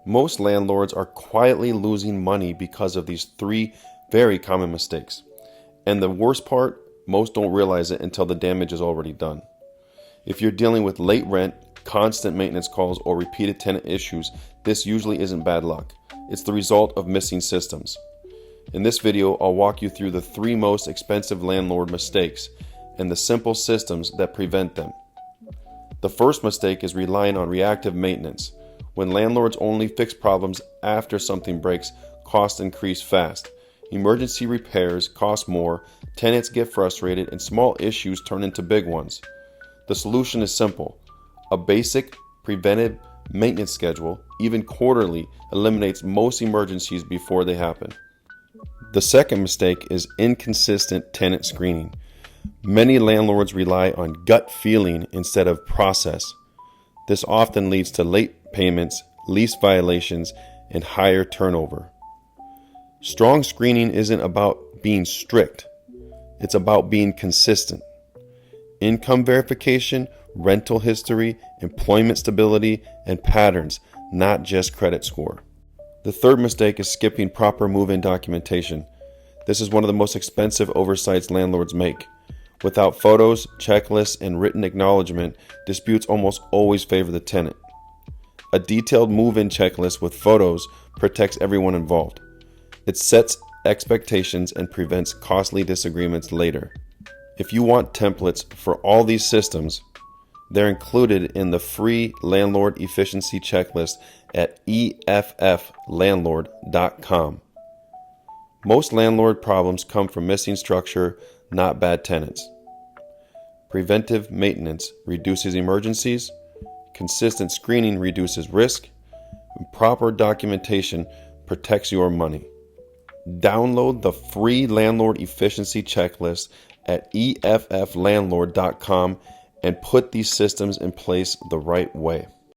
Most landlords are quietly losing money because of these three very common mistakes. And the worst part, most don't realize it until the damage is already done. If you're dealing with late rent, constant maintenance calls, or repeated tenant issues, this usually isn't bad luck. It's the result of missing systems. In this video, I'll walk you through the three most expensive landlord mistakes and the simple systems that prevent them. The first mistake is relying on reactive maintenance. When landlords only fix problems after something breaks, costs increase fast. Emergency repairs cost more, tenants get frustrated, and small issues turn into big ones. The solution is simple. A basic preventive maintenance schedule, even quarterly, eliminates most emergencies before they happen. The second mistake is inconsistent tenant screening. Many landlords rely on gut feeling instead of process. This often leads to late payments, lease violations, and higher turnover. Strong screening isn't about being strict. It's about being consistent. Income verification, rental history, employment stability, and patterns, not just credit score. The third mistake is skipping proper move-in documentation. This is one of the most expensive oversights landlords make. Without photos, checklists, and written acknowledgement, disputes almost always favor the tenant. A detailed move-in checklist with photos protects everyone involved. It sets expectations and prevents costly disagreements later. If you want templates for all these systems, they're included in the free landlord efficiency checklist at efflandlord.com. Most landlord problems come from missing structure, not bad tenants. Preventive maintenance reduces emergencies, consistent screening reduces risk, and proper documentation protects your money. Download the free landlord efficiency checklist at efflandlord.com and put these systems in place the right way.